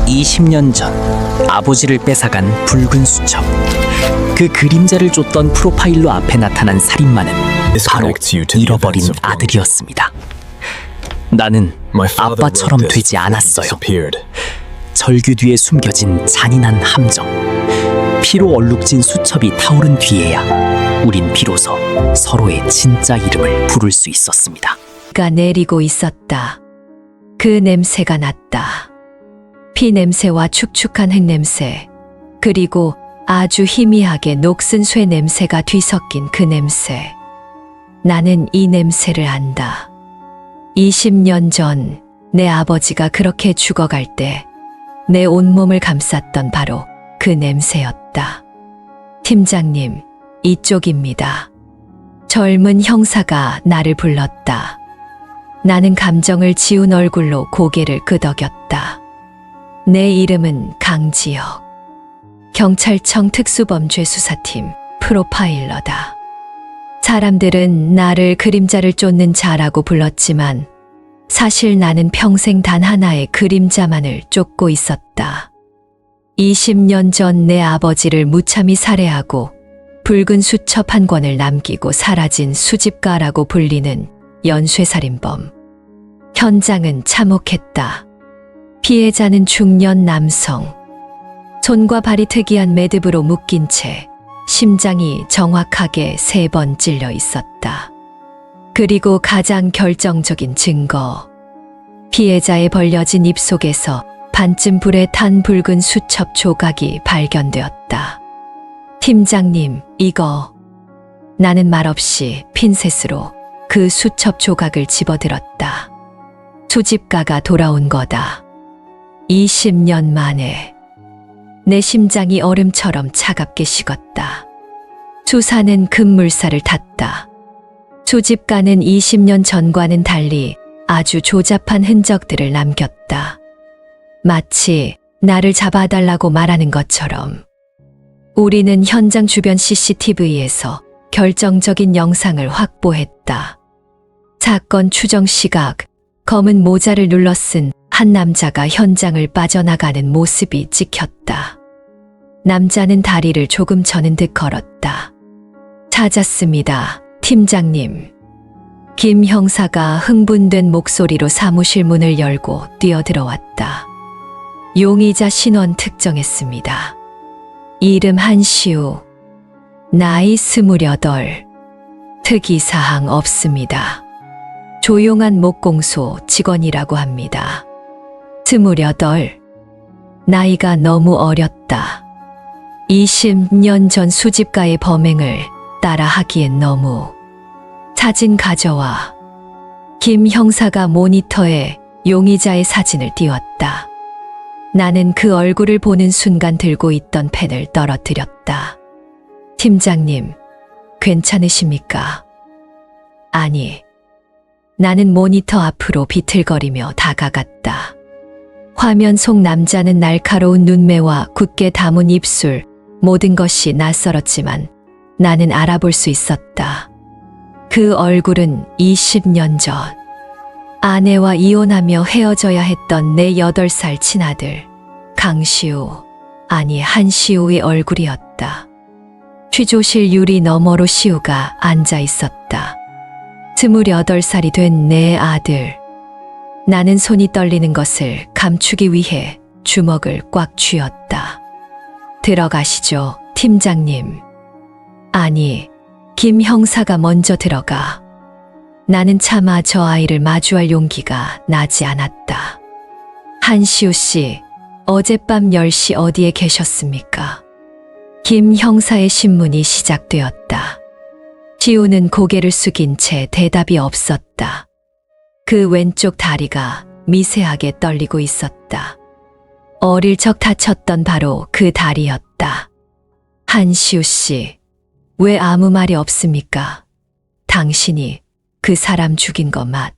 20년 전 아버지를 뺏어간 붉은 수첩. 그 그림자를 쫓던 프로파일러 앞에 나타난 살인마는 바로 잃어버린 아들이었습니다. 나는 아빠처럼 되지 않았어요. 절규 뒤에 숨겨진 잔인한 함정, 피로 얼룩진 수첩이 타오른 뒤에야 우린 비로소 서로의 진짜 이름을 부를 수 있었습니다. 비가 내리고 있었다. 그 냄새가 났다. 피 냄새와 축축한 흙 냄새, 그리고 아주 희미하게 녹슨 쇠 냄새가 뒤섞인 그 냄새. 나는 이 냄새를 안다. 20년 전 내 아버지가 그렇게 죽어갈 때 내 온몸을 감쌌던 바로 그 냄새였다. 팀장님, 이쪽입니다. 젊은 형사가 나를 불렀다. 나는 감정을 지운 얼굴로 고개를 끄덕였다. 내 이름은 강지혁. 경찰청 특수범죄수사팀 프로파일러다. 사람들은 나를 그림자를 쫓는 자라고 불렀지만 사실 나는 평생 단 하나의 그림자만을 쫓고 있었다. 20년 전 내 아버지를 무참히 살해하고 붉은 수첩 한 권을 남기고 사라진 수집가라고 불리는 연쇄살인범. 현장은 참혹했다. 피해자는 중년 남성. 손과 발이 특이한 매듭으로 묶인 채 심장이 정확하게 3번 찔려 있었다. 그리고 가장 결정적인 증거. 피해자의 벌려진 입 속에서 반쯤 불에 탄 붉은 수첩 조각이 발견되었다. 팀장님, 이거. 나는 말없이 핀셋으로 그 수첩 조각을 집어들었다. 수집가가 돌아온 거다. 20년 만에. 내 심장이 얼음처럼 차갑게 식었다. 수사는 급물살을 탔다. 수집가는 20년 전과는 달리 아주 조잡한 흔적들을 남겼다. 마치 나를 잡아달라고 말하는 것처럼. 우리는 현장 주변 CCTV에서 결정적인 영상을 확보했다. 사건 추정 시각, 검은 모자를 눌러 쓴 한 남자가 현장을 빠져나가는 모습이 찍혔다. 남자는 다리를 조금 저는 듯 걸었다. 찾았습니다, 팀장님. 김 형사가 흥분된 목소리로 사무실 문을 열고 뛰어들어왔다. 용의자 신원 특정했습니다. 이름 한시우, 나이 28, 특이사항 없습니다. 조용한 목공소 직원이라고 합니다. 28, 나이가 너무 어렸다. 20년 전 수집가의 범행을 따라하기엔 너무. 사진 가져와. 김 형사가 모니터에 용의자의 사진을 띄웠다. 나는 그 얼굴을 보는 순간 들고 있던 펜을 떨어뜨렸다. 팀장님, 괜찮으십니까? 아니. 나는 모니터 앞으로 비틀거리며 다가갔다. 화면 속 남자는 날카로운 눈매와 굳게 담은 입술, 모든 것이 낯설었지만 나는 알아볼 수 있었다. 그 얼굴은 20년 전 아내와 이혼하며 헤어져야 했던 내 8살 친아들 강시우, 아니 한시우의 얼굴이었다. 취조실 유리 너머로 시우가 앉아 있었다. 28살이 된 내 아들. 나는 손이 떨리는 것을 감추기 위해 주먹을 꽉 쥐었다. 들어가시죠, 팀장님. 아니, 김 형사가 먼저 들어가. 나는 차마 저 아이를 마주할 용기가 나지 않았다. 한시우 씨, 어젯밤 10시 어디에 계셨습니까? 김 형사의 신문이 시작되었다. 시우는 고개를 숙인 채 대답이 없었다. 그 왼쪽 다리가 미세하게 떨리고 있었다. 어릴 적 다쳤던 바로 그 다리였다. 한시우 씨, 왜 아무 말이 없습니까? 당신이 그 사람 죽인 거 맞.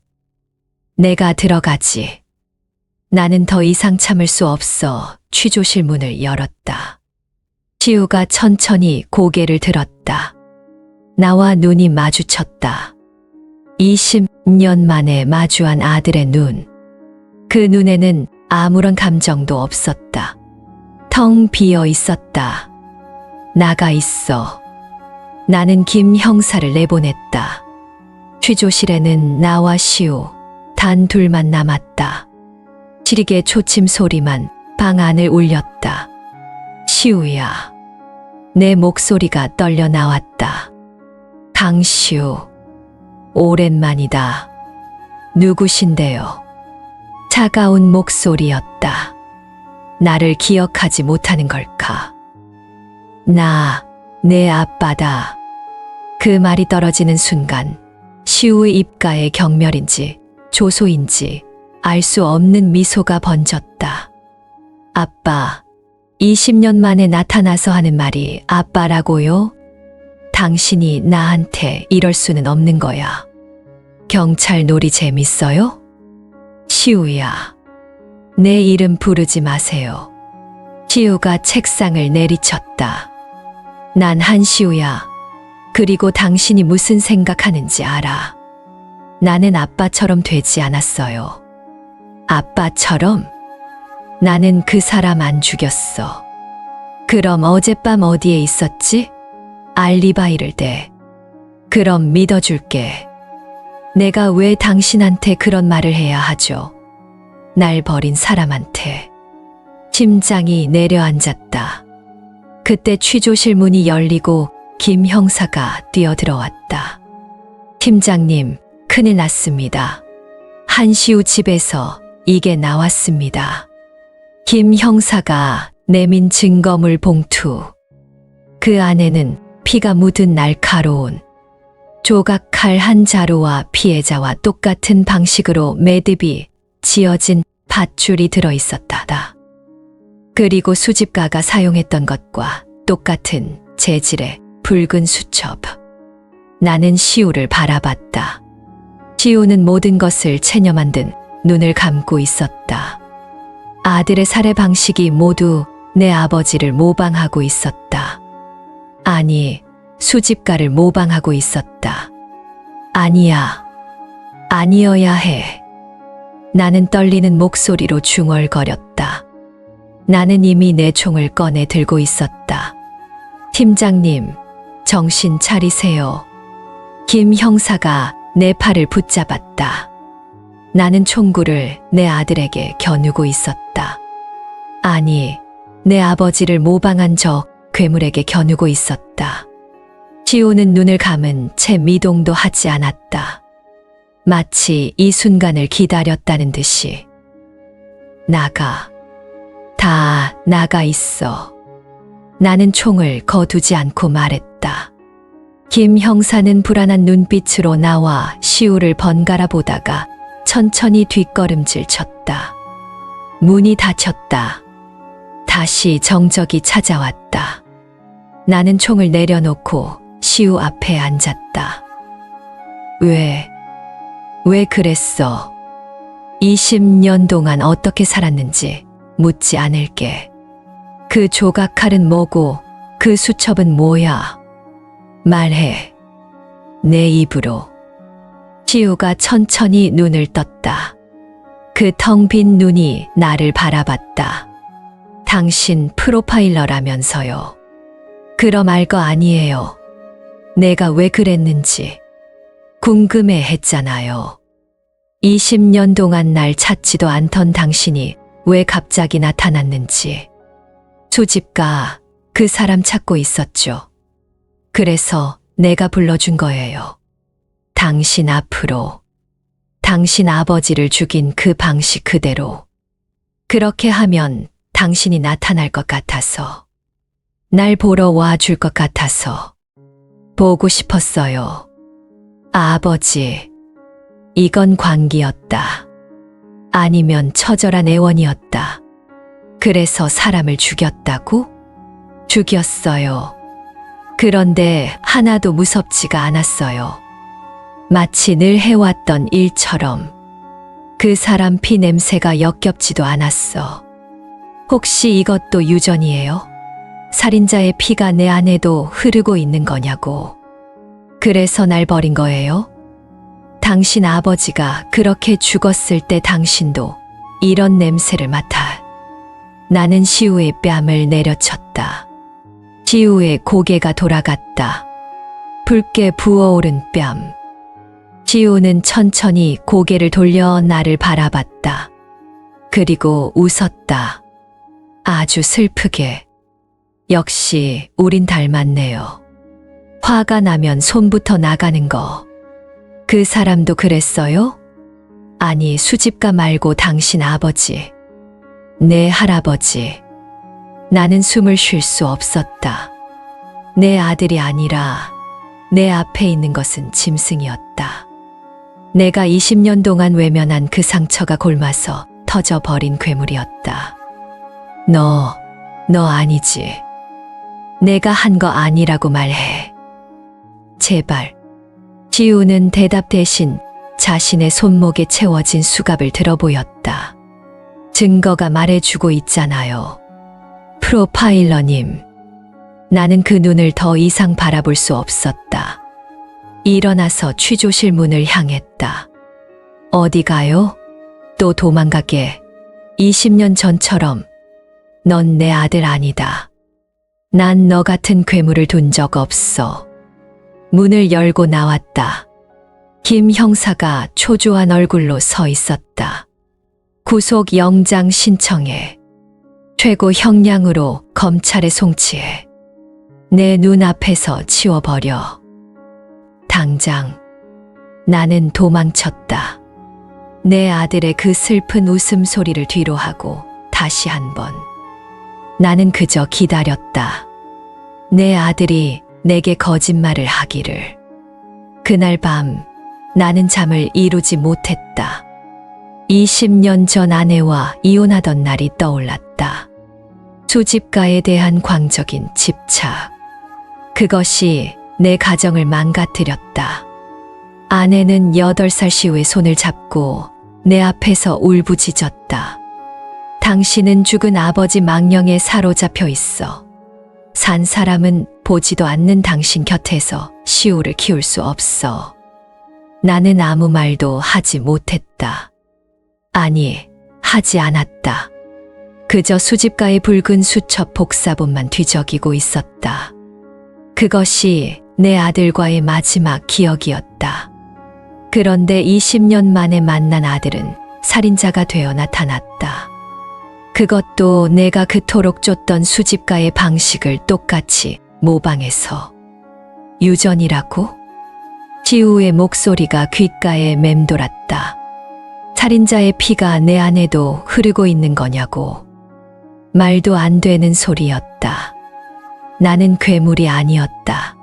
내가 들어가지. 나는 더 이상 참을 수 없어 취조실 문을 열었다. 시우가 천천히 고개를 들었다. 나와 눈이 마주쳤다. 20년 만에 마주한 아들의 눈. 그 눈에는 아무런 감정도 없었다. 텅 비어 있었다. 나가 있어. 나는 김 형사를 내보냈다. 취조실에는 나와 시우 단 둘만 남았다. 시리게 초침 소리만 방 안을 울렸다. 시우야. 내 목소리가 떨려 나왔다. 강시우. 오랜만이다. 누구신데요? 차가운 목소리였다. 나를 기억하지 못하는 걸까? 내 아빠다. 그 말이 떨어지는 순간 시우의 입가에 경멸인지 조소인지 알 수 없는 미소가 번졌다. 아빠, 20년 만에 나타나서 하는 말이 아빠라고요? 당신이 나한테 이럴 수는 없는 거야. 경찰 놀이 재밌어요? 시우야, 내 이름 부르지 마세요. 시우가 책상을 내리쳤다. 난 한시우야. 그리고 당신이 무슨 생각하는지 알아. 나는 아빠처럼 되지 않았어요. 아빠처럼? 나는 그 사람 안 죽였어. 그럼 어젯밤 어디에 있었지? 알리바이를 대. 그럼 믿어줄게. 내가 왜 당신한테 그런 말을 해야 하죠? 날 버린 사람한테. 심장이 내려앉았다. 그때 취조실 문이 열리고 김 형사가 뛰어들어왔다. 팀장님, 큰일 났습니다. 한시우 집에서 이게 나왔습니다. 김 형사가 내민 증거물 봉투. 그 안에는 피가 묻은 날카로운 조각칼 한 자루와 피해자와 똑같은 방식으로 매듭이 지어진 밧줄이 들어있었다. 그리고 수집가가 사용했던 것과 똑같은 재질의 붉은 수첩. 나는 시우를 바라봤다. 시우는 모든 것을 체념한 듯 눈을 감고 있었다. 아들의 살해 방식이 모두 내 아버지를 모방하고 있었다. 아니, 수집가를 모방하고 있었다. 아니야. 아니어야 해. 나는 떨리는 목소리로 중얼거렸다. 나는 이미 내 총을 꺼내 들고 있었다. 팀장님, 정신 차리세요. 김 형사가 내 팔을 붙잡았다. 나는 총구를 내 아들에게 겨누고 있었다. 아니, 내 아버지를 모방한 저 괴물에게 겨누고 있었다. 시우는 눈을 감은 채 미동도 하지 않았다. 마치 이 순간을 기다렸다는 듯이. 다 나가 있어. 나는 총을 거두지 않고 말했다. 김 형사는 불안한 눈빛으로 나와 시우를 번갈아 보다가 천천히 뒷걸음질 쳤다. 문이 닫혔다. 다시 정적이 찾아왔다. 나는 총을 내려놓고 시우 앞에 앉았다. 왜 그랬어? 20년 동안 어떻게 살았는지 묻지 않을게. 그 조각칼은 뭐고 그 수첩은 뭐야? 말해. 내 입으로. 시우가 천천히 눈을 떴다. 그 텅 빈 눈이 나를 바라봤다. 당신 프로파일러라면서요. 그럼 알 거 아니에요. 내가 왜 그랬는지. 궁금해 했잖아요. 20년 동안 날 찾지도 않던 당신이 왜 갑자기 나타났는지. 수집가, 그 사람 찾고 있었죠. 그래서 내가 불러준 거예요. 당신 앞으로. 당신 아버지를 죽인 그 방식 그대로. 그렇게 하면 당신이 나타날 것 같아서. 날 보러 와줄 것 같아서. 보고 싶었어요. 아버지. 이건 광기였다. 아니면 처절한 애원이었다. 그래서 사람을 죽였다고? 죽였어요. 그런데 하나도 무섭지가 않았어요. 마치 늘 해왔던 일처럼. 그 사람 피 냄새가 역겹지도 않았어. 혹시 이것도 유전이에요? 살인자의 피가 내 안에도 흐르고 있는 거냐고. 그래서 날 버린 거예요? 당신 아버지가 그렇게 죽었을 때 당신도 이런 냄새를 맡아 나는 시우의 뺨을 내려쳤다. 시우의 고개가 돌아갔다. 붉게 부어오른 뺨. 시우는 천천히 고개를 돌려 나를 바라봤다. 그리고 웃었다. 아주 슬프게. 역시 우린 닮았네요. 화가 나면 손부터 나가는 거. 그 사람도 그랬어요? 아니, 수집가 말고 당신 아버지. 내 할아버지. 나는 숨을 쉴 수 없었다. 내 아들이 아니라 내 앞에 있는 것은 짐승이었다. 내가 20년 동안 외면한 그 상처가 골마서 터져버린 괴물이었다. 너 아니지. 내가 한 거 아니라고 말해. 제발. 시우는 대답 대신 자신의 손목에 채워진 수갑을 들어보였다. 증거가 말해주고 있잖아요. 프로파일러님. 나는 그 눈을 더 이상 바라볼 수 없었다. 일어나서 취조실 문을 향했다. 어디 가요? 또 도망가게. 20년 전처럼. 넌 내 아들 아니다. 난 너 같은 괴물을 둔 적 없어. 문을 열고 나왔다. 김 형사가 초조한 얼굴로 서 있었다. 구속 영장 신청해. 최고 형량으로 검찰에 송치해. 내 눈앞에서 치워버려. 당장. 나는 도망쳤다. 내 아들의 그 슬픈 웃음소리를 뒤로하고 다시 한 번. 나는 그저 기다렸다. 내 아들이 내게 거짓말을 하기를. 그날 밤 나는 잠을 이루지 못했다. 20년 전 아내와 이혼하던 날이 떠올랐다. 수집가에 대한 광적인 집착. 그것이 내 가정을 망가뜨렸다. 아내는 8살 시우의 손을 잡고 내 앞에서 울부짖었다. 당신은 죽은 아버지 망령에 사로잡혀 있어. 산 사람은 보지도 않는 당신 곁에서 시우를 키울 수 없어. 나는 아무 말도 하지 못했다. 아니, 하지 않았다. 그저 수집가의 붉은 수첩 복사본만 뒤적이고 있었다. 그것이 내 아들과의 마지막 기억이었다. 그런데 20년 만에 만난 아들은 살인자가 되어 나타났다. 그것도 내가 그토록 쫓던 수집가의 방식을 똑같이 모방해서. 유전이라고? 시우의 목소리가 귓가에 맴돌았다. 살인자의 피가 내 안에도 흐르고 있는 거냐고. 말도 안 되는 소리였다. 나는 괴물이 아니었다.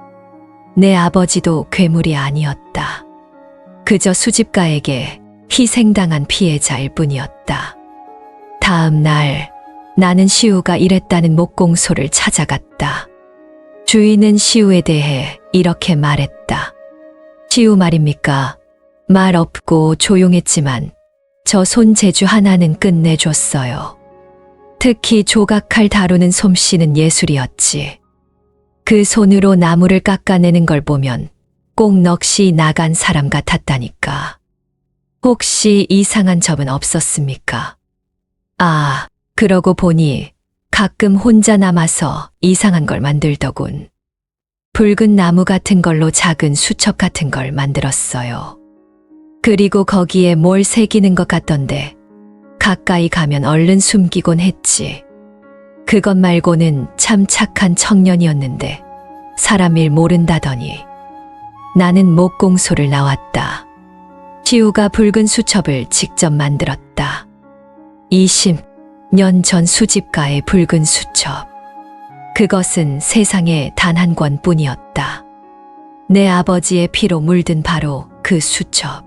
내 아버지도 괴물이 아니었다. 그저 수집가에게 희생당한 피해자일 뿐이었다. 다음 날 나는 시우가 일했다는 목공소를 찾아갔다. 주인은 시우에 대해 이렇게 말했다. 시우 말입니까? 말 없고 조용했지만 저 손재주 하나는 끝내줬어요. 특히 조각칼 다루는 솜씨는 예술이었지. 그 손으로 나무를 깎아내는 걸 보면 꼭 넋이 나간 사람 같았다니까. 혹시 이상한 점은 없었습니까? 아, 그러고 보니 가끔 혼자 남아서 이상한 걸 만들더군. 붉은 나무 같은 걸로 작은 수첩 같은 걸 만들었어요. 그리고 거기에 뭘 새기는 것 같던데 가까이 가면 얼른 숨기곤 했지. 그것 말고는 참 착한 청년이었는데 사람 일 모른다더니. 나는 목공소를 나왔다. 시우가 붉은 수첩을 직접 만들었다. 20년 전 수집가의 붉은 수첩. 그것은 세상에 단 한 권뿐이었다. 내 아버지의 피로 물든 바로 그 수첩.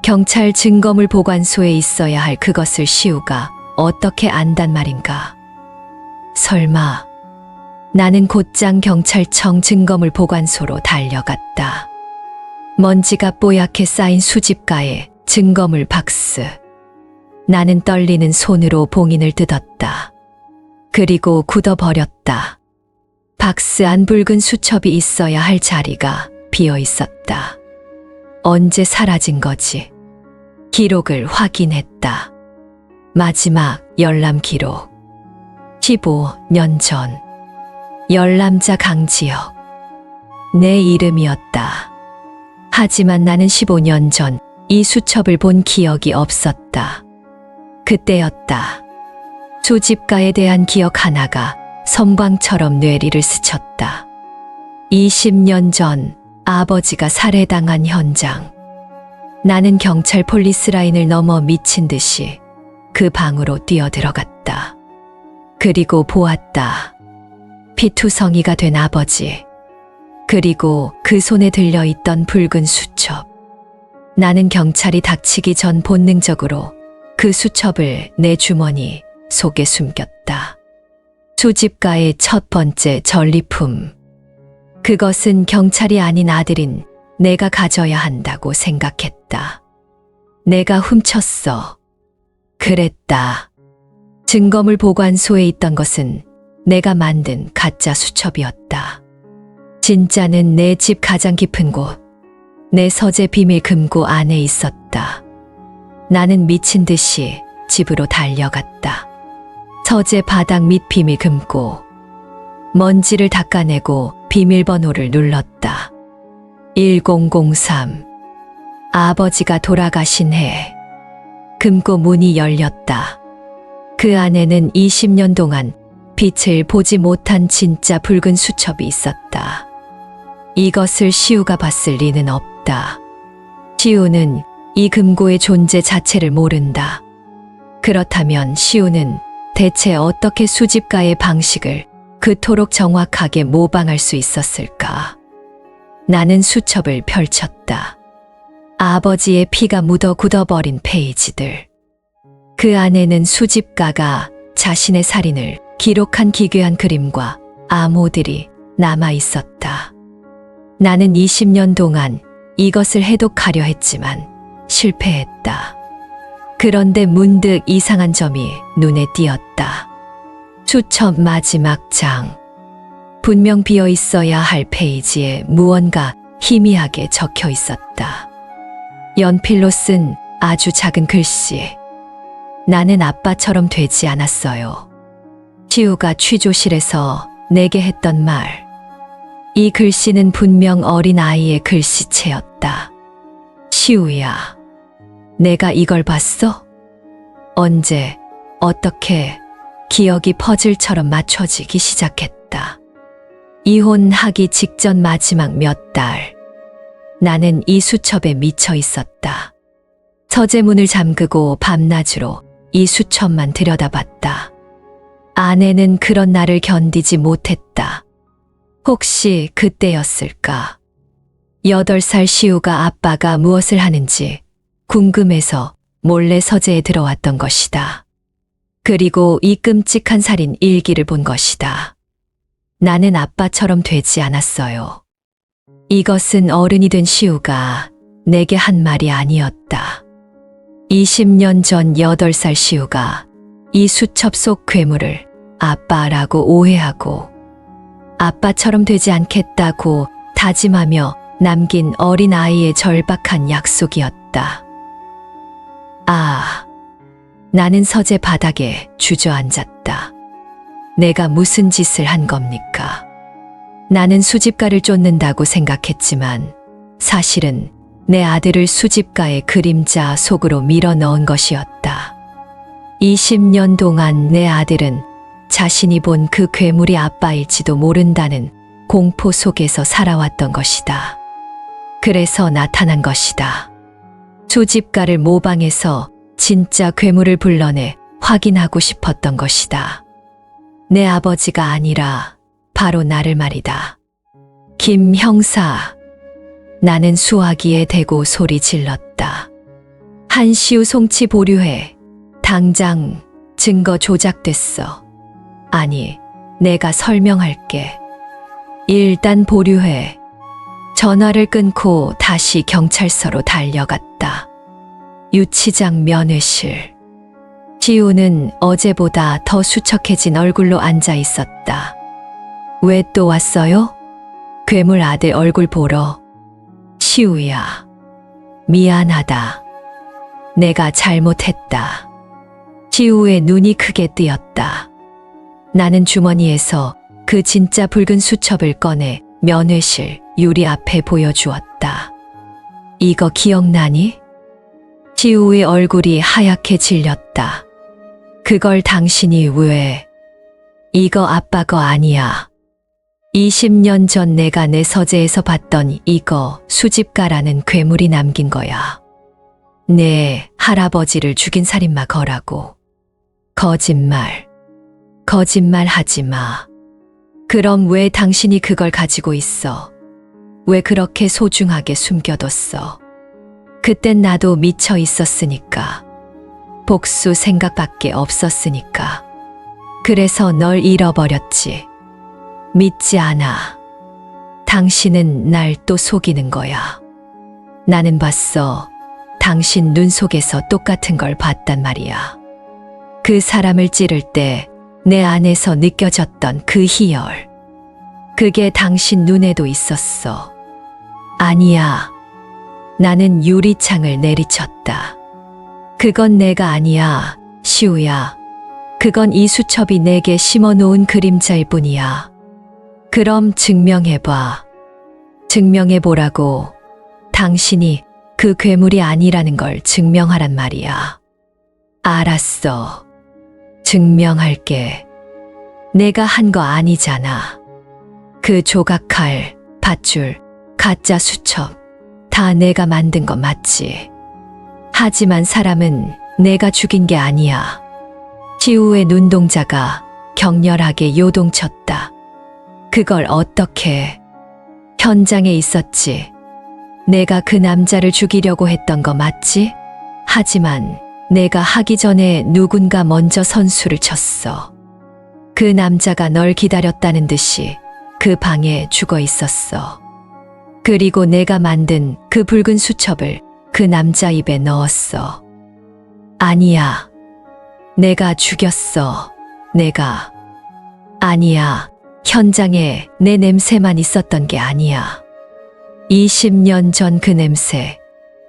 경찰 증거물 보관소에 있어야 할 그것을 시우가 어떻게 안단 말인가. 설마. 나는 곧장 경찰청 증거물 보관소로 달려갔다. 먼지가 뽀얗게 쌓인 수집가에 증거물 박스. 나는 떨리는 손으로 봉인을 뜯었다. 그리고 굳어버렸다. 박스 안 붉은 수첩이 있어야 할 자리가 비어 있었다. 언제 사라진 거지? 기록을 확인했다. 마지막 열람 기록. 15년 전. 열람자 강지혁. 내 이름이었다. 하지만 나는 15년 전 이 수첩을 본 기억이 없었다. 그때였다. 수집가에 대한 기억 하나가 섬광처럼 뇌리를 스쳤다. 20년 전 아버지가 살해당한 현장. 나는 경찰 폴리스라인을 넘어 미친 듯이 그 방으로 뛰어들어갔다. 그리고 보았다. 피투성이가 된 아버지. 그리고 그 손에 들려있던 붉은 수첩. 나는 경찰이 닥치기 전 본능적으로 그 수첩을 내 주머니 속에 숨겼다. 수집가의 첫 번째 전리품. 그것은 경찰이 아닌 아들인 내가 가져야 한다고 생각했다. 내가 훔쳤어. 그랬다. 증거물 보관소에 있던 것은 내가 만든 가짜 수첩이었다. 진짜는 내 집 가장 깊은 곳, 내 서재 비밀 금고 안에 있었다. 나는 미친 듯이 집으로 달려갔다. 서재 바닥 및 비밀 금고. 먼지를 닦아내고 비밀번호를 눌렀다. 1003. 아버지가 돌아가신 해. 금고 문이 열렸다. 그 안에는 20년 동안 빛을 보지 못한 진짜 붉은 수첩이 있었다. 이것을 시우가 봤을 리는 없다. 시우는 이 금고의 존재 자체를 모른다. 그렇다면 시우는 대체 어떻게 수집가의 방식을 그토록 정확하게 모방할 수 있었을까? 나는 수첩을 펼쳤다. 아버지의 피가 묻어 굳어버린 페이지들. 그 안에는 수집가가 자신의 살인을 기록한 기괴한 그림과 암호들이 남아 있었다. 나는 20년 동안 이것을 해독하려 했지만 실패했다. 그런데 문득 이상한 점이 눈에 띄었다. 수첩 마지막 장. 분명 비어 있어야 할 페이지에 무언가 희미하게 적혀 있었다. 연필로 쓴 아주 작은 글씨. 나는 아빠처럼 되지 않았어요. 시우가 취조실에서 내게 했던 말. 이 글씨는 분명 어린 아이의 글씨체였다. 시우야, 내가 이걸 봤어? 언제, 어떻게 기억이 퍼즐처럼 맞춰지기 시작했다. 이혼하기 직전 마지막 몇 달. 나는 이 수첩에 미쳐 있었다. 서재문을 잠그고 밤낮으로 이 수첩만 들여다봤다. 아내는 그런 나를 견디지 못했다. 혹시 그때였을까? 8살 시우가 아빠가 무엇을 하는지 궁금해서 몰래 서재에 들어왔던 것이다. 그리고 이 끔찍한 살인 일기를 본 것이다. 나는 아빠처럼 되지 않았어요. 이것은 어른이 된 시우가 내게 한 말이 아니었다. 20년 전 8살 시우가 이 수첩 속 괴물을 아빠라고 오해하고 아빠처럼 되지 않겠다고 다짐하며 남긴 어린 아이의 절박한 약속이었다. 나는 서재 바닥에 주저앉았다. 내가 무슨 짓을 한 겁니까? 나는 수집가를 쫓는다고 생각했지만 사실은 내 아들을 수집가의 그림자 속으로 밀어 넣은 것이었다. 20년 동안 내 아들은 자신이 본 그 괴물이 아빠일지도 모른다는 공포 속에서 살아왔던 것이다. 그래서 나타난 것이다. 수집가를 모방해서 진짜 괴물을 불러내 확인하고 싶었던 것이다. 내 아버지가 아니라 바로 나를 말이다. 김 형사. 나는 수화기에 대고 소리 질렀다. 한시우 송치 보류해. 당장 증거 조작됐어. 아니, 내가 설명할게. 일단 보류해. 전화를 끊고 다시 경찰서로 달려갔다. 유치장 면회실. 시우는 어제보다 더 수척해진 얼굴로 앉아 있었다. 왜 또 왔어요? 괴물 아들 얼굴 보러. 시우야, 미안하다. 내가 잘못했다. 시우의 눈이 크게 뜨였다. 나는 주머니에서 그 진짜 붉은 수첩을 꺼내 면회실 유리 앞에 보여주었다. 이거 기억나니? 시우의 얼굴이 하얗게 질렸다. 그걸 당신이 왜? 이거 아빠 거 아니야. 20년 전 내가 내 서재에서 봤던 이거 수집가라는 괴물이 남긴 거야. 내 할아버지를 죽인 살인마 거라고. 거짓말. 거짓말 하지 마. 그럼 왜 당신이 그걸 가지고 있어? 왜 그렇게 소중하게 숨겨뒀어? 그땐 나도 미쳐 있었으니까. 복수 생각밖에 없었으니까. 그래서 널 잃어버렸지. 믿지 않아. 당신은 날 또 속이는 거야. 나는 봤어. 당신 눈 속에서 똑같은 걸 봤단 말이야. 그 사람을 찌를 때 내 안에서 느껴졌던 그 희열. 그게 당신 눈에도 있었어. 아니야. 나는 유리창을 내리쳤다. 그건 내가 아니야, 시우야. 그건 이 수첩이 내게 심어놓은 그림자일 뿐이야. 그럼 증명해봐. 증명해보라고. 당신이 그 괴물이 아니라는 걸 증명하란 말이야. 알았어. 증명할게. 내가 한 거 아니잖아. 그 조각칼, 밧줄, 가짜 수첩, 다 내가 만든 거 맞지? 하지만 사람은 내가 죽인 게 아니야. 시우의 눈동자가 격렬하게 요동쳤다. 그걸 어떻게? 현장에 있었지. 내가 그 남자를 죽이려고 했던 거 맞지? 하지만 내가 하기 전에 누군가 먼저 선수를 쳤어. 그 남자가 널 기다렸다는 듯이 그 방에 죽어 있었어. 그리고 내가 만든 그 붉은 수첩을 그 남자 입에 넣었어. 아니야. 내가 죽였어. 내가. 아니야. 현장에 내 냄새만 있었던 게 아니야. 20년 전 그 냄새.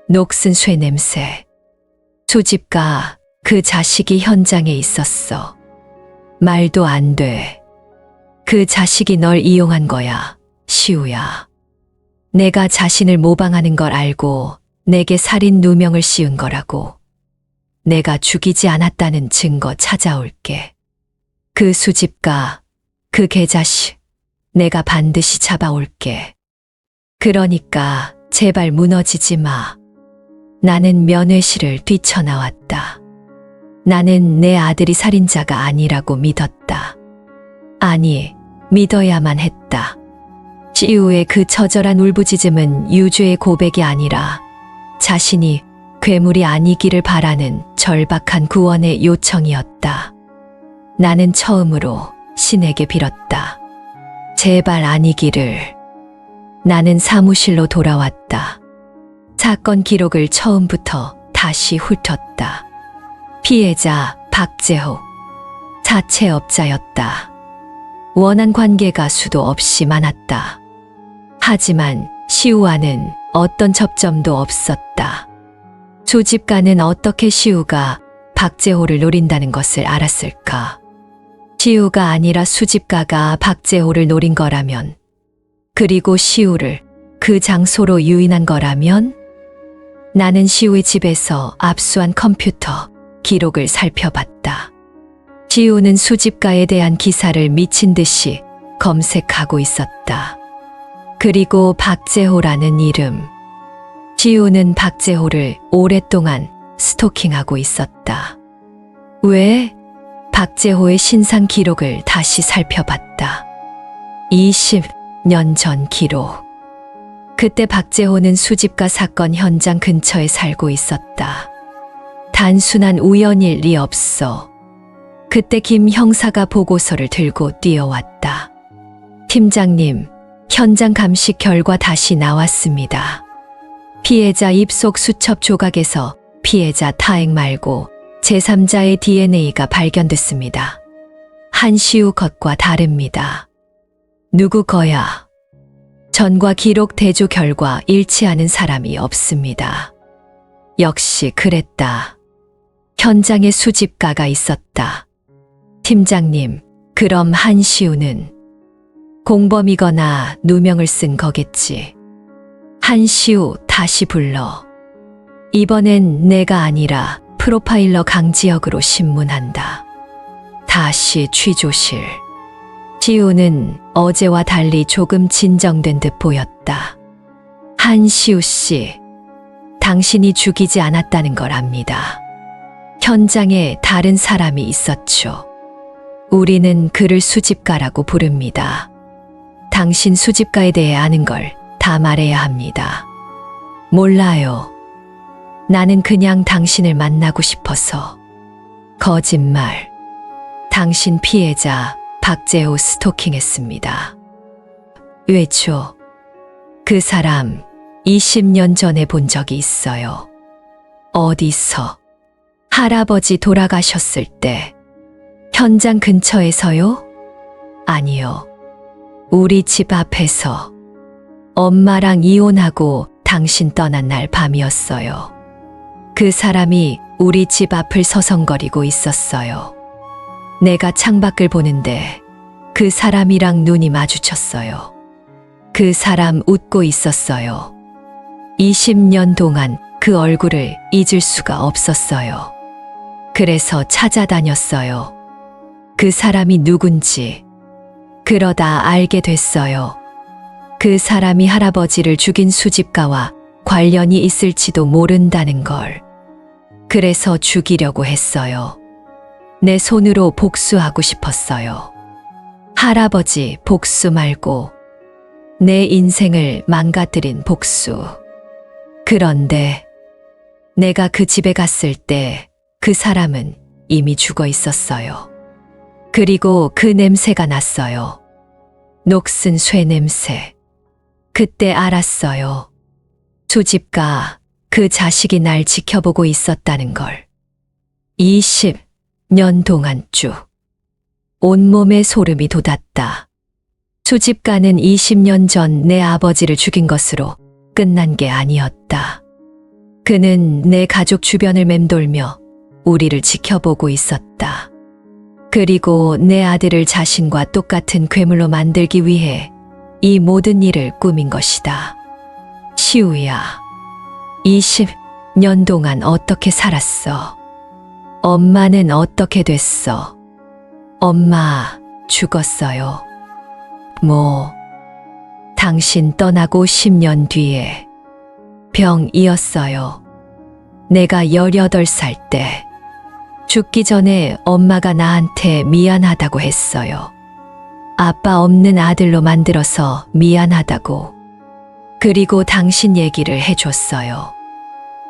녹슨 쇠 냄새. 수집가 그 자식이 현장에 있었어. 말도 안 돼. 그 자식이 널 이용한 거야, 시우야. 내가 자신을 모방하는 걸 알고 내게 살인 누명을 씌운 거라고. 내가 죽이지 않았다는 증거 찾아올게. 그 수집가, 그 개자식, 내가 반드시 잡아올게. 그러니까 제발 무너지지 마. 나는 면회실을 뛰쳐나왔다. 나는 내 아들이 살인자가 아니라고 믿었다. 아니, 믿어야만 했다. 시우의 그 처절한 울부짖음은 유주의 고백이 아니라 자신이 괴물이 아니기를 바라는 절박한 구원의 요청이었다. 나는 처음으로 신에게 빌었다. 제발 아니기를. 나는 사무실로 돌아왔다. 사건 기록을 처음부터 다시 훑었다. 피해자 박재호. 사채업자였다. 원한 관계가 수도 없이 많았다. 하지만 시우와는 어떤 접점도 없었다. 수집가는 어떻게 시우가 박재호를 노린다는 것을 알았을까? 시우가 아니라 수집가가 박재호를 노린 거라면, 그리고 시우를 그 장소로 유인한 거라면? 나는 시우의 집에서 압수한 컴퓨터 기록을 살펴봤다. 시우는 수집가에 대한 기사를 미친 듯이 검색하고 있었다. 그리고 박재호라는 이름. 시우는 박재호를 오랫동안 스토킹하고 있었다. 왜? 박재호의 신상 기록을 다시 살펴봤다. 20년 전 기록. 그때 박재호는 수집가 사건 현장 근처에 살고 있었다. 단순한 우연일 리 없어. 그때 김 형사가 보고서를 들고 뛰어왔다. 팀장님, 현장 감식 결과 다시 나왔습니다. 피해자 입속 수첩 조각에서 피해자 타액 말고 제3자의 DNA가 발견됐습니다. 한시우 것과 다릅니다. 누구 거야? 전과 기록 대조 결과 일치하는 사람이 없습니다. 역시 그랬다. 현장에 수집가가 있었다. 팀장님, 그럼 한시우는 공범이거나 누명을 쓴 거겠지. 한시우 다시 불러. 이번엔 내가 아니라 프로파일러 강지혁으로 신문한다. 다시 취조실. 시우는 어제와 달리 조금 진정된 듯 보였다. 한시우 씨, 당신이 죽이지 않았다는 걸 압니다. 현장에 다른 사람이 있었죠. 우리는 그를 수집가라고 부릅니다. 당신 수집가에 대해 아는 걸 다 말해야 합니다. 몰라요. 나는 그냥 당신을 만나고 싶어서. 거짓말. 당신 피해자 박재호 스토킹했습니다. 왜죠? 그 사람 20년 전에 본 적이 있어요. 어디서? 할아버지 돌아가셨을 때. 현장 근처에서요? 아니요. 우리 집 앞에서. 엄마랑 이혼하고 당신 떠난 날 밤이었어요. 그 사람이 우리 집 앞을 서성거리고 있었어요. 내가 창밖을 보는데 그 사람이랑 눈이 마주쳤어요. 그 사람 웃고 있었어요. 20년 동안 그 얼굴을 잊을 수가 없었어요. 그래서 찾아다녔어요. 그 사람이 누군지. 그러다 알게 됐어요. 그 사람이 할아버지를 죽인 수집가와 관련이 있을지도 모른다는 걸. 그래서 죽이려고 했어요. 내 손으로 복수하고 싶었어요. 할아버지 복수 말고 내 인생을 망가뜨린 복수. 그런데 내가 그 집에 갔을 때 그 사람은 이미 죽어 있었어요. 그리고 그 냄새가 났어요. 녹슨 쇠 냄새. 그때 알았어요. 수집가 그 자식이 날 지켜보고 있었다는 걸. 20년 동안 쭉. 온몸에 소름이 돋았다. 수집가는 20년 전 내 아버지를 죽인 것으로 끝난 게 아니었다. 그는 내 가족 주변을 맴돌며 우리를 지켜보고 있었다. 그리고 내 아들을 자신과 똑같은 괴물로 만들기 위해 이 모든 일을 꾸민 것이다. 시우야, 20년 동안 어떻게 살았어? 엄마는 어떻게 됐어? 엄마 죽었어요. 당신 떠나고 10년 뒤에 병이었어요. 내가 18살 때 죽기 전에 엄마가 나한테 미안하다고 했어요. 아빠 없는 아들로 만들어서 미안하다고. 그리고 당신 얘기를 해줬어요.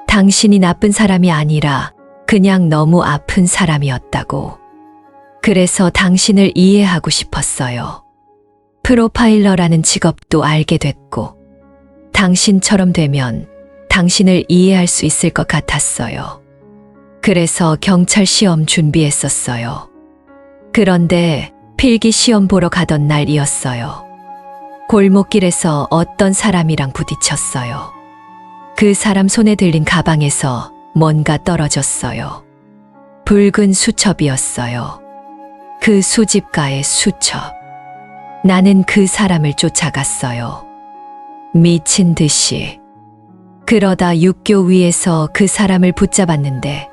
당신이 나쁜 사람이 아니라 그냥 너무 아픈 사람이었다고. 그래서 당신을 이해하고 싶었어요. 프로파일러라는 직업도 알게 됐고, 당신처럼 되면 당신을 이해할 수 있을 것 같았어요. 그래서 경찰 시험 준비했었어요. 그런데 필기 시험 보러 가던 날이었어요. 골목길에서 어떤 사람이랑 부딪혔어요. 그 사람 손에 들린 가방에서 뭔가 떨어졌어요. 붉은 수첩이었어요. 그 수집가의 수첩. 나는 그 사람을 쫓아갔어요. 미친 듯이. 그러다 육교 위에서 그 사람을 붙잡았는데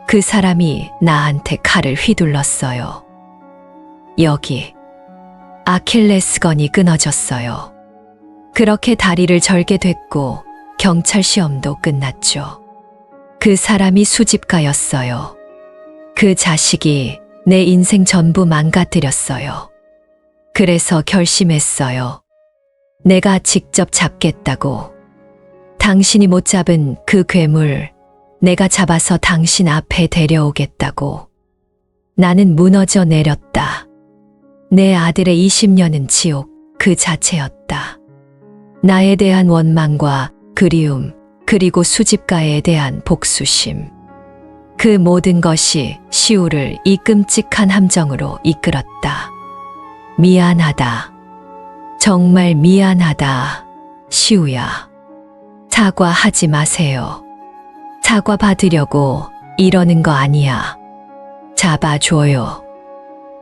그 사람이 나한테 칼을 휘둘렀어요. 여기. 아킬레스건이 끊어졌어요. 그렇게 다리를 절게 됐고 경찰 시험도 끝났죠. 그 사람이 수집가였어요. 그 자식이 내 인생 전부 망가뜨렸어요. 그래서 결심했어요. 내가 직접 잡겠다고. 당신이 못 잡은 그 괴물 내가 잡아서 당신 앞에 데려오겠다고. 나는 무너져 내렸다. 내 아들의 20년은 지옥 그 자체였다. 나에 대한 원망과 그리움, 그리고 수집가에 대한 복수심. 그 모든 것이 시우를 이 끔찍한 함정으로 이끌었다. 미안하다. 정말 미안하다. 시우야. 사과하지 마세요. 사과 받으려고 이러는 거 아니야. 잡아줘요.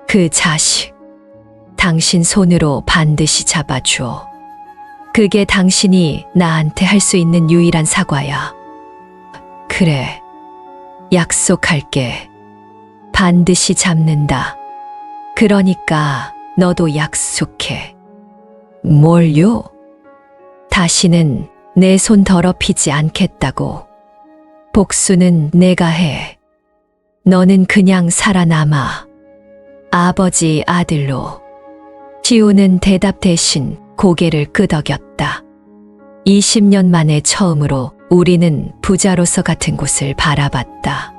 그 자식. 당신 손으로 반드시 잡아줘. 그게 당신이 나한테 할 수 있는 유일한 사과야. 그래. 약속할게. 반드시 잡는다. 그러니까 너도 약속해. 뭘요? 다시는 내 손 더럽히지 않겠다고. 복수는 내가 해. 너는 그냥 살아남아. 아버지 아들로. 시우는 대답 대신 고개를 끄덕였다. 20년 만에 처음으로 우리는 부자로서 같은 곳을 바라봤다.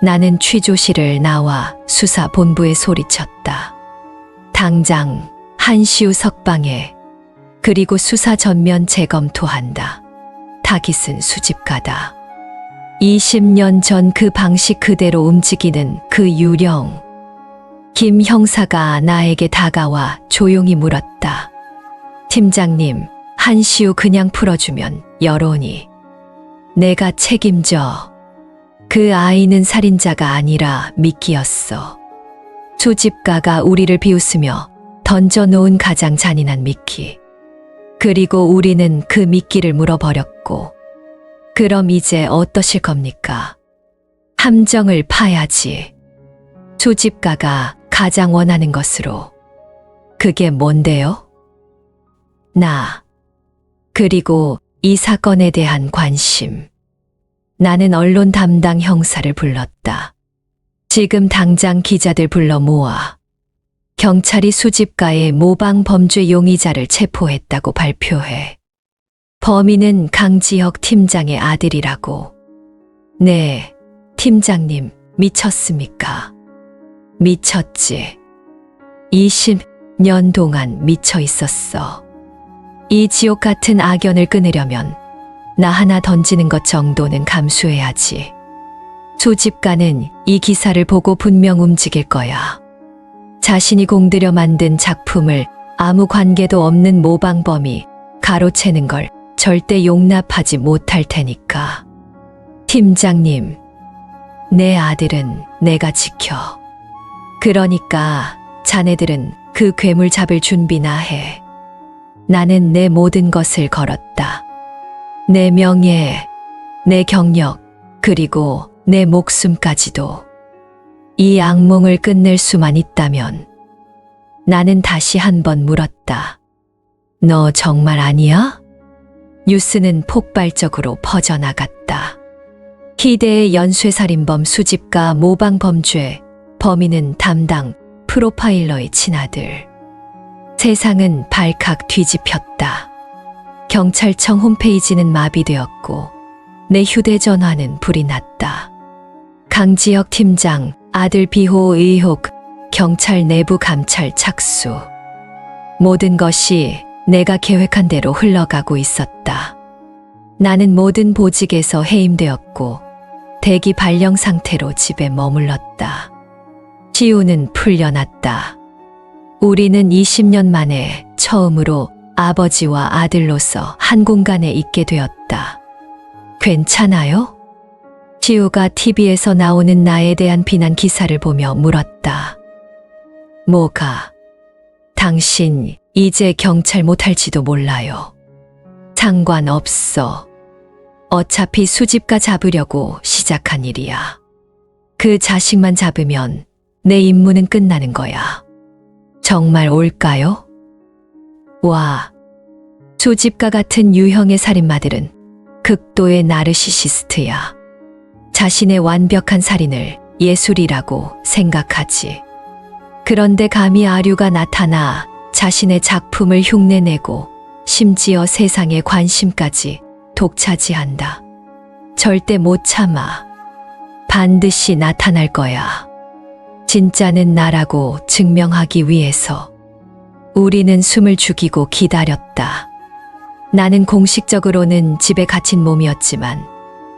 나는 취조실을 나와 수사본부에 소리쳤다. 당장 한시우 석방해. 그리고 수사 전면 재검토한다. 타깃은 수집가다. 20년 전 그 방식 그대로 움직이는 그 유령. 김 형사가 나에게 다가와 조용히 물었다. 팀장님, 한시우 그냥 풀어주면 여론이. 내가 책임져. 그 아이는 살인자가 아니라 미끼였어. 수집가가 우리를 비웃으며 던져놓은 가장 잔인한 미끼. 그리고 우리는 그 미끼를 물어버렸고. 그럼 이제 어떠실 겁니까? 함정을 파야지. 수집가가 가장 원하는 것으로. 그게 뭔데요? 나. 그리고 이 사건에 대한 관심. 나는 언론 담당 형사를 불렀다. 지금 당장 기자들 불러 모아. 경찰이 수집가의 모방 범죄 용의자를 체포했다고 발표해. 범인은 강지혁 팀장의 아들이라고. 네, 팀장님, 미쳤습니까? 미쳤지. 20년 동안 미쳐 있었어. 이 지옥 같은 악연을 끊으려면 나 하나 던지는 것 정도는 감수해야지. 수집가는 이 기사를 보고 분명 움직일 거야. 자신이 공들여 만든 작품을 아무 관계도 없는 모방범이 가로채는 걸 절대 용납하지 못할 테니까. 팀장님, 내 아들은 내가 지켜. 그러니까 자네들은 그 괴물 잡을 준비나 해. 나는 내 모든 것을 걸었다. 내 명예, 내 경력, 그리고 내 목숨까지도. 이 악몽을 끝낼 수만 있다면. 나는 다시 한번 물었다. 너 정말 아니야? 뉴스는 폭발적으로 퍼져나갔다. 희대의 연쇄살인범 수집가 모방범죄, 범인은 담당 프로파일러의 친아들. 세상은 발칵 뒤집혔다. 경찰청 홈페이지는 마비되었고 내 휴대전화는 불이 났다. 강지혁 팀장, 아들 비호 의혹, 경찰 내부 감찰 착수. 모든 것이 내가 계획한 대로 흘러가고 있었다. 나는 모든 보직에서 해임되었고 대기 발령 상태로 집에 머물렀다. 시우는 풀려났다. 우리는 20년 만에 처음으로 아버지와 아들로서 한 공간에 있게 되었다. 괜찮아요? 시우가 TV에서 나오는 나에 대한 비난 기사를 보며 물었다. 뭐가? 당신 이제 경찰 못할지도 몰라요. 상관없어. 어차피 수집가 잡으려고 시작한 일이야. 그 자식만 잡으면 내 임무는 끝나는 거야. 정말 올까요? 와, 수집가 같은 유형의 살인마들은 극도의 나르시시스트야. 자신의 완벽한 살인을 예술이라고 생각하지. 그런데 감히 아류가 나타나 자신의 작품을 흉내내고 심지어 세상의 관심까지 독차지한다. 절대 못 참아. 반드시 나타날 거야. 진짜는 나라고 증명하기 위해서. 우리는 숨을 죽이고 기다렸다. 나는 공식적으로는 집에 갇힌 몸이었지만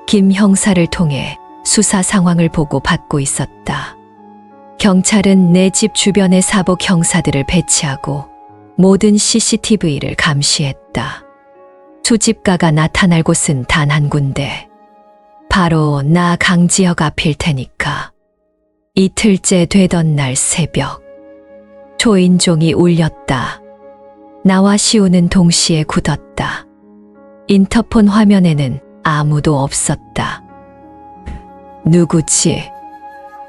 김 형사를 통해 수사 상황을 보고 받고 있었다. 경찰은 내 집 주변에 사복 형사들을 배치하고 모든 CCTV를 감시했다. 수집가가 나타날 곳은 단 한 군데. 바로 나 강지혁 앞일 테니까. 이틀째 되던 날 새벽, 초인종이 울렸다. 나와 시우는 동시에 굳었다. 인터폰 화면에는 아무도 없었다. 누구지?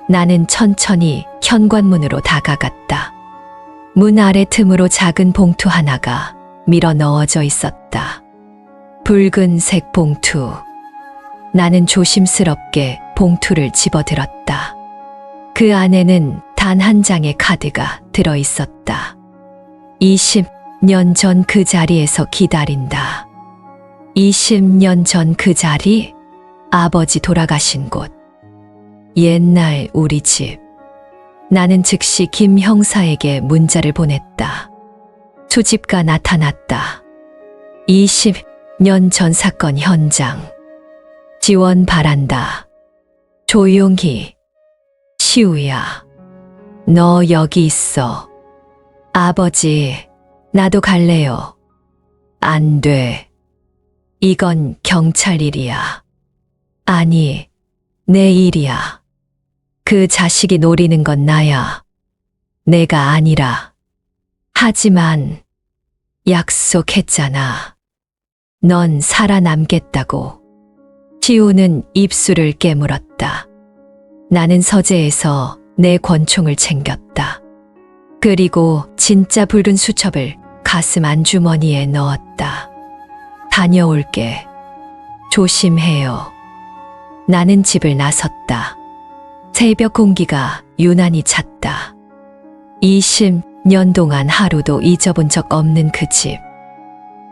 나는 천천히 현관문으로 다가갔다. 문 아래 틈으로 작은 봉투 하나가 밀어 넣어져 있었다. 붉은색 봉투. 나는 조심스럽게 봉투를 집어들었다. 그 안에는 단 한 장의 카드가 들어 있었다. 20년 전 그 자리에서 기다린다. 20년 전 그 자리, 아버지 돌아가신 곳. 옛날 우리 집. 나는 즉시 김 형사에게 문자를 보냈다. 수집가 나타났다. 20년 전 사건 현장. 지원 바란다. 조용히. 시우야, 너 여기 있어. 아버지, 나도 갈래요. 안 돼. 이건 경찰 일이야. 아니, 내 일이야. 그 자식이 노리는 건 나야. 내가 아니라. 하지만 약속했잖아. 넌 살아남겠다고. 시우는 입술을 깨물었다. 나는 서재에서 내 권총을 챙겼다. 그리고 진짜 붉은 수첩을 가슴 안주머니에 넣었다. 다녀올게. 조심해요. 나는 집을 나섰다. 새벽 공기가 유난히 찼다. 20년 동안 하루도 잊어본 적 없는 그 집.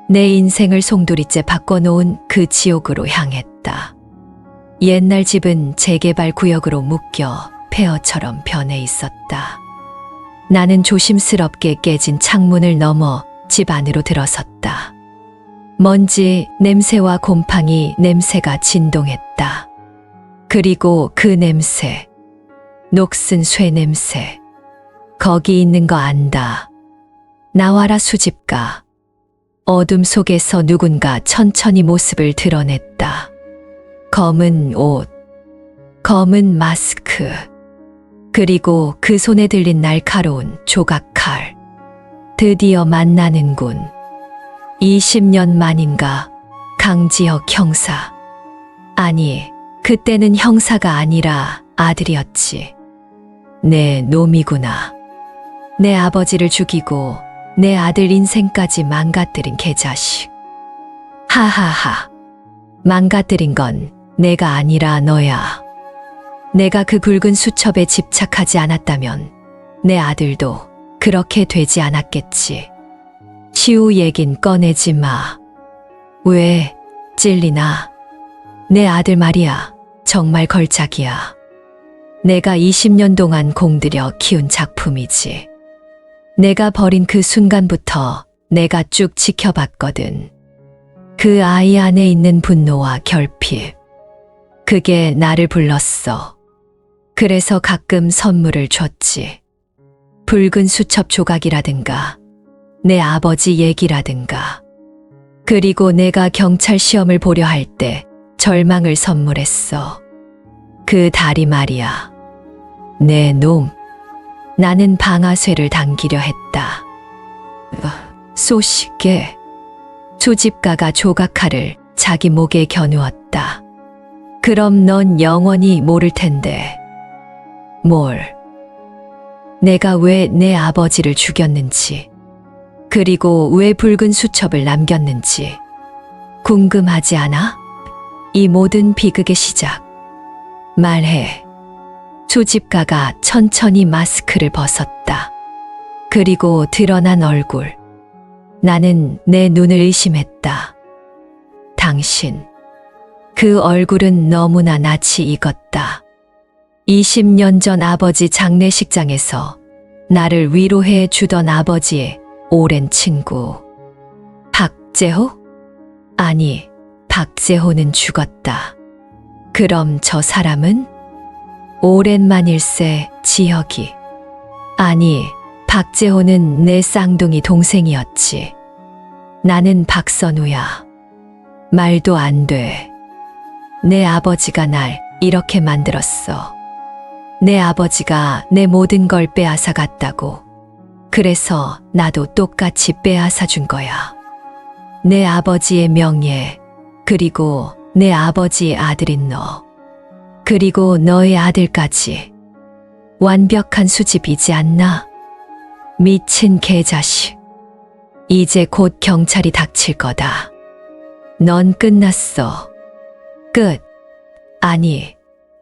내 인생을 송두리째 바꿔놓은 그 지옥으로 향했다. 옛날 집은 재개발 구역으로 묶여 폐허처럼 변해 있었다. 나는 조심스럽게 깨진 창문을 넘어 집 안으로 들어섰다. 먼지 냄새와 곰팡이 냄새가 진동했다. 그리고 그 냄새, 녹슨 쇠 냄새. 거기 있는 거 안다. 나와라 수집가. 어둠 속에서 누군가 천천히 모습을 드러냈다. 검은 옷, 검은 마스크, 그리고 그 손에 들린 날카로운 조각칼. 드디어 만나는군. 20년 만인가 강지혁 형사. 아니, 그때는 형사가 아니라 아들이었지. 내 놈이구나. 내 아버지를 죽이고 내 아들 인생까지 망가뜨린 개자식. 하하하. 망가뜨린 건 내가 아니라 너야. 내가 그 붉은 수첩에 집착하지 않았다면 내 아들도 그렇게 되지 않았겠지. 시우 얘긴 꺼내지 마. 왜 찔리나? 내 아들 말이야. 정말 걸작이야. 내가 20년 동안 공들여 키운 작품이지. 내가 버린 그 순간부터 내가 쭉 지켜봤거든. 그 아이 안에 있는 분노와 결핍. 그게 나를 불렀어. 그래서 가끔 선물을 줬지. 붉은 수첩 조각이라든가, 내 아버지 얘기라든가. 그리고 내가 경찰 시험을 보려 할 때 절망을 선물했어. 그 달이 말이야. 내 놈. 나는 방아쇠를 당기려 했다. 쏘시게. 수집가가 조각칼을 자기 목에 겨누었다. 그럼 넌 영원히 모를 텐데. 뭘? 내가 왜 내 아버지를 죽였는지, 그리고 왜 붉은 수첩을 남겼는지 궁금하지 않아? 이 모든 비극의 시작. 말해. 수집가가 천천히 마스크를 벗었다. 그리고 드러난 얼굴. 나는 내 눈을 의심했다. 당신. 그 얼굴은 너무나 낯이 익었다. 20년 전 아버지 장례식장에서 나를 위로해 주던 아버지의 오랜 친구. 박재호? 아니, 박재호는 죽었다. 그럼 저 사람은? 오랜만일세 지혁이. 아니, 박재호는 내 쌍둥이 동생이었지. 나는 박선우야. 말도 안 돼. 내 아버지가 날 이렇게 만들었어. 내 아버지가 내 모든 걸 빼앗아 갔다고. 그래서 나도 똑같이 빼앗아 준 거야. 내 아버지의 명예, 그리고 내 아버지의 아들인 너, 그리고 너의 아들까지. 완벽한 수집이지 않나? 미친 개자식. 이제 곧 경찰이 닥칠 거다. 넌 끝났어. 끝. 아니,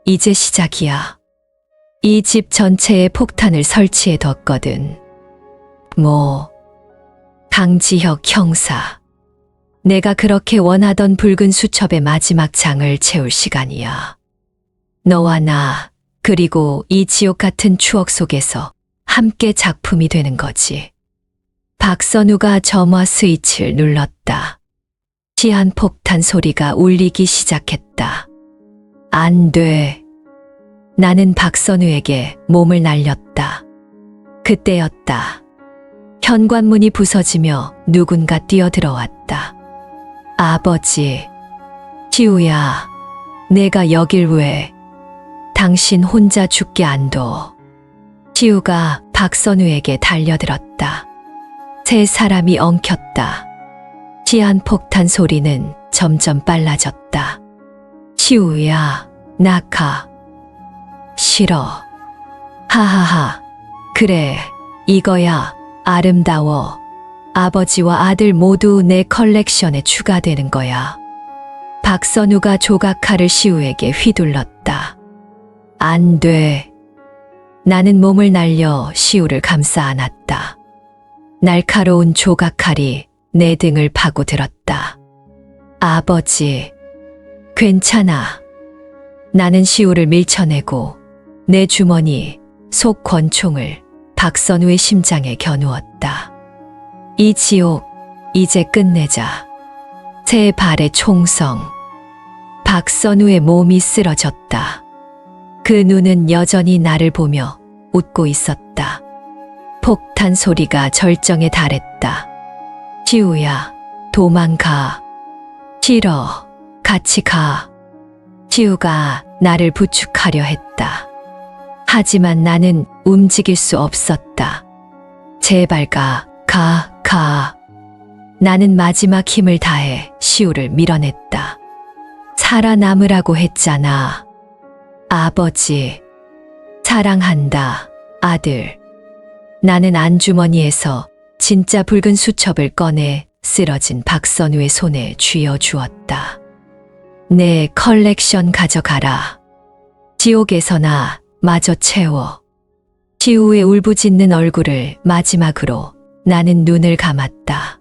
이제 시작이야. 이 집 전체에 폭탄을 설치해 뒀거든. 강지혁 형사. 내가 그렇게 원하던 붉은 수첩의 마지막 장을 채울 시간이야. 너와 나, 그리고 이 지옥 같은 추억 속에서 함께 작품이 되는 거지. 박선우가 점화 스위치를 눌렀다. 시한폭탄 소리가 울리기 시작했다. 안 돼. 나는 박선우에게 몸을 날렸다. 그때였다. 현관문이 부서지며 누군가 뛰어들어왔다. 아버지. 지우야, 내가 여길 왜? 당신 혼자 죽게 안 둬. 지우가 박선우에게 달려들었다. 세 사람이 엉켰다. 시한폭탄 소리는 점점 빨라졌다. 지우야, 나가. 싫어. 하하하. 그래, 이거야. 아름다워. 아버지와 아들 모두 내 컬렉션에 추가되는 거야. 박선우가 조각칼을 시우에게 휘둘렀다. 안 돼. 나는 몸을 날려 시우를 감싸 안았다. 날카로운 조각칼이 내 등을 파고들었다. 아버지, 괜찮아. 나는 시우를 밀쳐내고 내 주머니 속 권총을 박선우의 심장에 겨누었다. 이 지옥, 이제 끝내자. 세 발의 총성. 박선우의 몸이 쓰러졌다. 그 눈은 여전히 나를 보며 웃고 있었다. 폭탄 소리가 절정에 달했다. 지우야, 도망가. 싫어, 같이 가. 지우가 나를 부축하려 했다. 하지만 나는 움직일 수 없었다. 제발 가. 나는 마지막 힘을 다해 시우를 밀어냈다. 살아남으라고 했잖아. 아버지. 사랑한다, 아들. 나는 안주머니에서 진짜 붉은 수첩을 꺼내 쓰러진 박선우의 손에 쥐어주었다. 내 컬렉션 가져가라. 지옥에서나 마저 채워. 시우의 울부짖는 얼굴을 마지막으로 나는 눈을 감았다.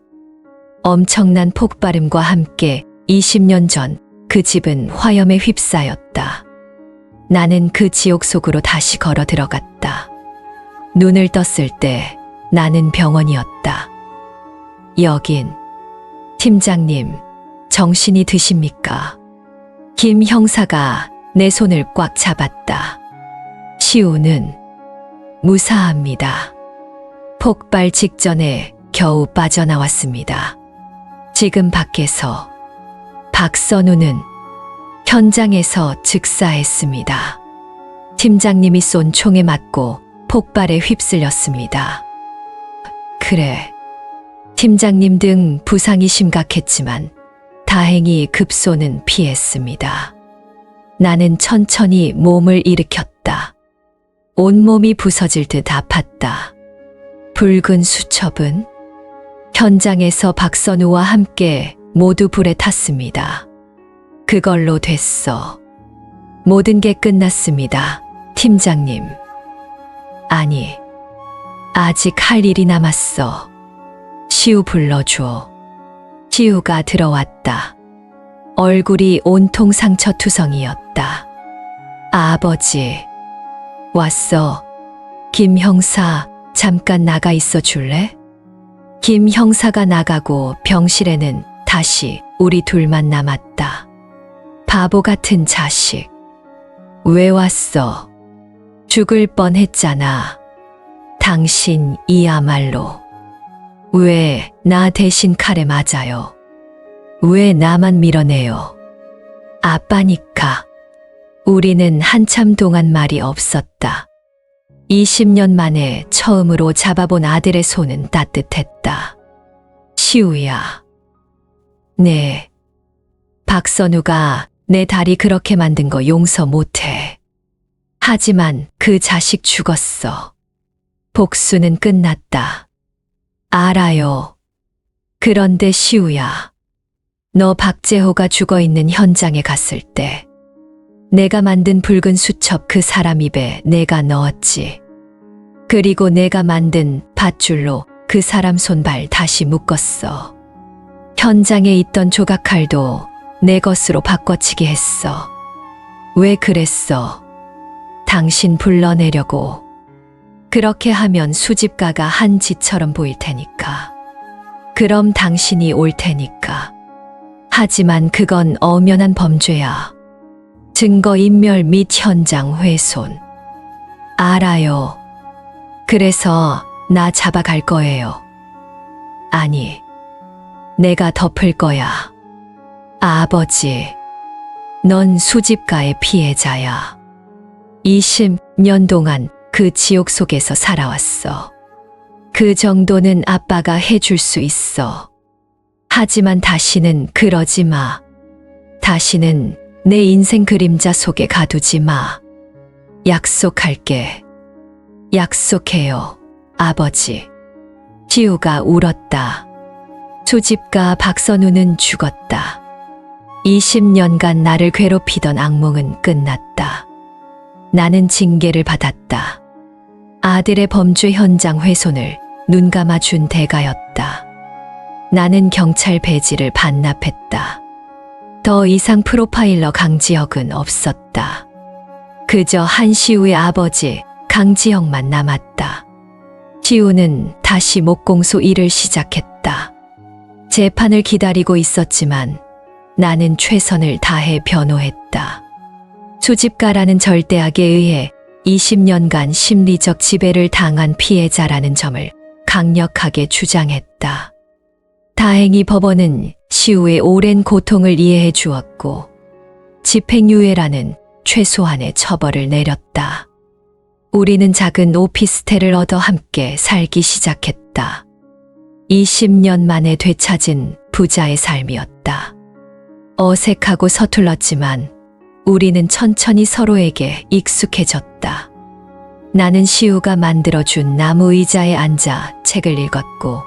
엄청난 폭발음과 함께 20년 전 그 집은 화염에 휩싸였다. 나는 그 지옥 속으로 다시 걸어 들어갔다. 눈을 떴을 때 나는 병원이었다. 여긴. 팀장님, 정신이 드십니까? 김 형사가 내 손을 꽉 잡았다. 시우는 무사합니다. 폭발 직전에 겨우 빠져나왔습니다. 지금 밖에서. 박선우는 현장에서 즉사했습니다. 팀장님이 쏜 총에 맞고 폭발에 휩쓸렸습니다. 그래. 팀장님 등 부상이 심각했지만 다행히 급소는 피했습니다. 나는 천천히 몸을 일으켰다. 온몸이 부서질 듯 아팠다. 붉은 수첩은 현장에서 박선우와 함께 모두 불에 탔습니다. 그걸로 됐어. 모든 게 끝났습니다, 팀장님. 아니, 아직 할 일이 남았어. 시우 불러줘. 시우가 들어왔다. 얼굴이 온통 상처투성이었다. 아버지. 왔어. 김 형사, 잠깐 나가 있어 줄래? 김 형사가 나가고 병실에는 다시 우리 둘만 남았다. 바보 같은 자식. 왜 왔어? 죽을 뻔했잖아. 당신이야말로. 왜 나 대신 칼에 맞아요? 왜 나만 밀어내요? 아빠니까. 우리는 한참 동안 말이 없었다. 20년 만에 처음으로 잡아본 아들의 손은 따뜻했다. 시우야. 네. 박선우가 내 다리 그렇게 만든 거 용서 못해. 하지만 그 자식 죽었어. 복수는 끝났다. 알아요. 그런데 시우야. 너 박재호가 죽어 있는 현장에 갔을 때 내가 만든 붉은 수첩 그 사람 입에 내가 넣었지. 그리고 내가 만든 밧줄로 그 사람 손발 다시 묶었어. 현장에 있던 조각칼도 내 것으로 바꿔치기 했어. 왜 그랬어? 당신 불러내려고. 그렇게 하면 수집가가 한 짓처럼 보일 테니까. 그럼 당신이 올 테니까. 하지만 그건 엄연한 범죄야. 증거인멸 및 현장 훼손. 알아요. 그래서 나 잡아갈 거예요. 아니, 내가 덮을 거야. 아버지, 넌 수집가의 피해자야. 20년 동안 그 지옥 속에서 살아왔어. 그 정도는 아빠가 해줄 수 있어. 하지만 다시는 그러지 마. 다시는 내 인생 그림자 속에 가두지 마. 약속할게. 약속해요, 아버지. 시우가 울었다. 수집가 박선우는 죽었다. 20년간 나를 괴롭히던 악몽은 끝났다. 나는 징계를 받았다. 아들의 범죄 현장 훼손을 눈감아 준 대가였다. 나는 경찰 배지를 반납했다. 더 이상 프로파일러 강지혁은 없었다. 그저 한시우의 아버지 강지혁만 남았다. 시우는 다시 목공소 일을 시작했다. 재판을 기다리고 있었지만 나는 최선을 다해 변호했다. 수집가라는 절대악에 의해 20년간 심리적 지배를 당한 피해자라는 점을 강력하게 주장했다. 다행히 법원은 시우의 오랜 고통을 이해해 주었고 집행유예라는 최소한의 처벌을 내렸다. 우리는 작은 오피스텔을 얻어 함께 살기 시작했다. 20년 만에 되찾은 부자의 삶이었다. 어색하고 서툴렀지만 우리는 천천히 서로에게 익숙해졌다. 나는 시우가 만들어준 나무 의자에 앉아 책을 읽었고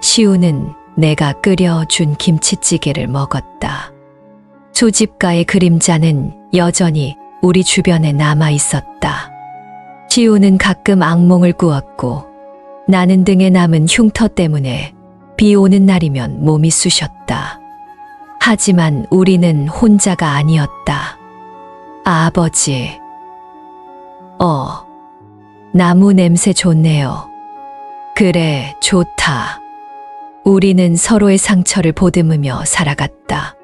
시우는 내가 끓여준 김치찌개를 먹었다. 수집가의 그림자는 여전히 우리 주변에 남아 있었다. 시우는 가끔 악몽을 꾸었고 나는 등에 남은 흉터 때문에 비 오는 날이면 몸이 쑤셨다. 하지만 우리는 혼자가 아니었다. 아버지. 나무 냄새 좋네요. 그래, 좋다. 우리는 서로의 상처를 보듬으며 살아갔다.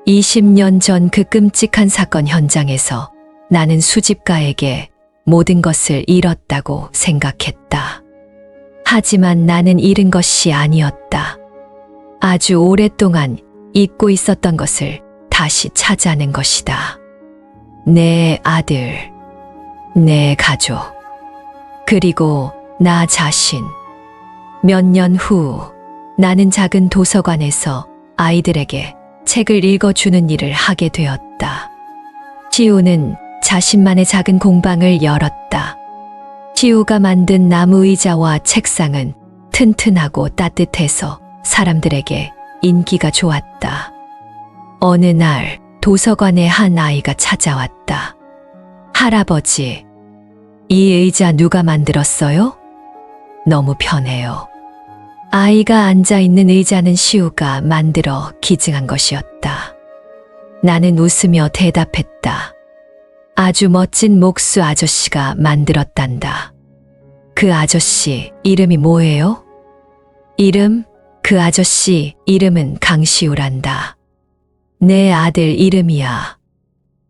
20년 전 그 끔찍한 사건 현장에서 나는 수집가에게 모든 것을 잃었다고 생각했다. 하지만 나는 잃은 것이 아니었다. 아주 오랫동안 잊고 있었던 것을 다시 찾아낸 것이다. 내 아들, 내 가족, 그리고 나 자신. 몇 년 후 나는 작은 도서관에서 아이들에게 책을 읽어주는 일을 하게 되었다. 시우는 자신만의 작은 공방을 열었다. 시우가 만든 나무 의자와 책상은 튼튼하고 따뜻해서 사람들에게 인기가 좋았다. 어느 날 도서관에 한 아이가 찾아왔다. 할아버지, 이 의자 누가 만들었어요? 너무 편해요. 아이가 앉아있는 의자는 시우가 만들어 기증한 것이었다. 나는 웃으며 대답했다. 아주 멋진 목수 아저씨가 만들었단다. 그 아저씨 이름이 뭐예요? 이름? 그 아저씨 이름은 강시우란다. 내 아들 이름이야.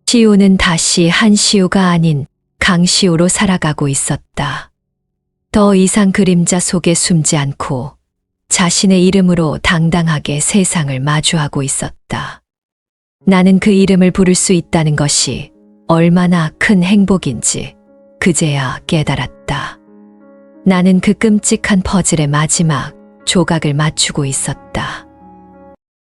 시우는 다시 한시우가 아닌 강시우로 살아가고 있었다. 더 이상 그림자 속에 숨지 않고 자신의 이름으로 당당하게 세상을 마주하고 있었다. 나는 그 이름을 부를 수 있다는 것이 얼마나 큰 행복인지 그제야 깨달았다. 나는 그 끔찍한 퍼즐의 마지막 조각을 맞추고 있었다.